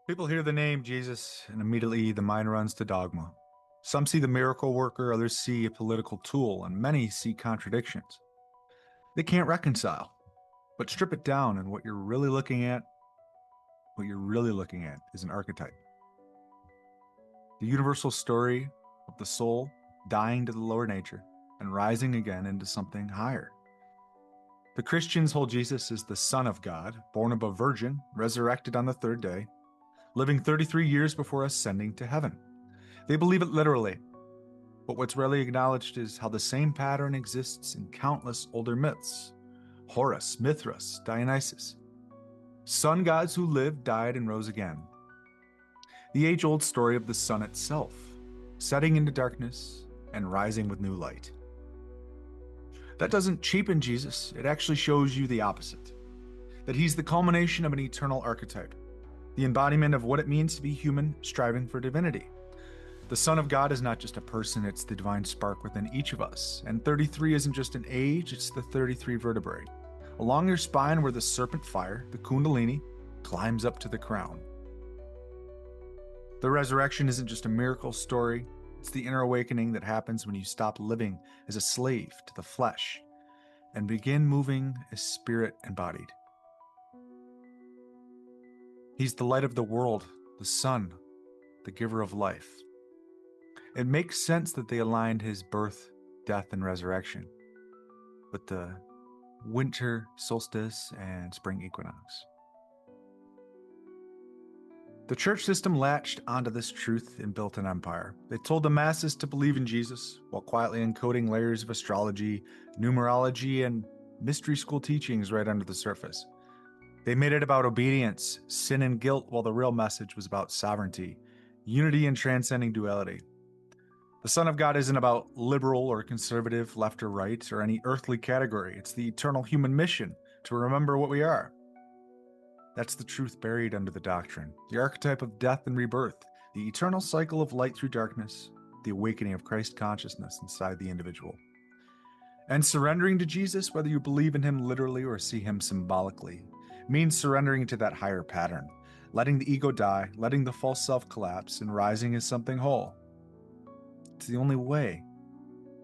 People hear the name Jesus, and immediately the mind runs to dogma. Some see the miracle worker, others see a political tool, and many see contradictions. They can't reconcile. But strip it down, and what you're really looking at is an archetype. The universal story of the soul dying to the lower nature and rising again into something higher. The Christians hold Jesus as the Son of God, born of a virgin, resurrected on the third day, living 33 years before ascending to heaven. They believe it literally, but what's rarely acknowledged is how the same pattern exists in countless older myths. Horus, Mithras, Dionysus. Sun gods who lived, died, and rose again. The age-old story of the sun itself, setting into darkness and rising with new light. That doesn't cheapen Jesus, it actually shows you the opposite. That he's the culmination of an eternal archetype, the embodiment of what it means to be human, striving for divinity. The Son of God is not just a person, it's the divine spark within each of us. And 33 isn't just an age, it's the 33 vertebrae. Along your spine where the serpent fire, the kundalini, climbs up to the crown. The resurrection isn't just a miracle story, it's the inner awakening that happens when you stop living as a slave to the flesh and begin moving as spirit embodied. He's the light of the world, the sun, the giver of life. It makes sense that they aligned his birth, death, and resurrection with the winter solstice and spring equinox. The church system latched onto this truth and built an empire. They told the masses to believe in Jesus while quietly encoding layers of astrology, numerology, and mystery school teachings right under the surface. They made it about obedience, sin, and guilt, while the real message was about sovereignty, unity, and transcending duality. The Son of God isn't about liberal or conservative, left or right, or any earthly category. It's the eternal human mission to remember what we are. That's the truth buried under the doctrine, the archetype of death and rebirth, the eternal cycle of light through darkness, the awakening of Christ consciousness inside the individual. And surrendering to Jesus, whether you believe in him literally or see him symbolically, means surrendering to that higher pattern, letting the ego die, letting the false self collapse, and rising as something whole. It's the only way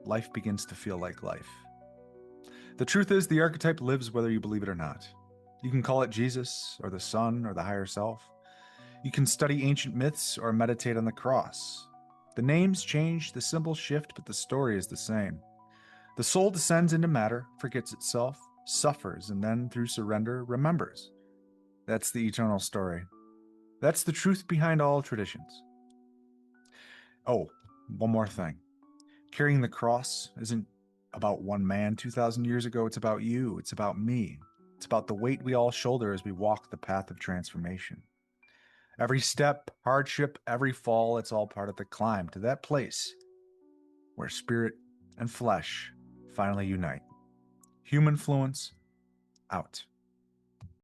life begins to feel like life. The truth is, the archetype lives whether you believe it or not. You can call it Jesus, or the sun, or the higher self. You can study ancient myths or meditate on the cross. The names change, the symbols shift, but the story is the same. The soul descends into matter, forgets itself, suffers, and then, through surrender, remembers. That's the eternal story. That's the truth behind all traditions. Oh, one more thing. Carrying the cross isn't about one man 2,000 years ago. It's about you. It's about me. It's about the weight we all shoulder as we walk the path of transformation. Every step, hardship, every fall, it's all part of the climb to that place where spirit and flesh finally unite. Humanfluence out.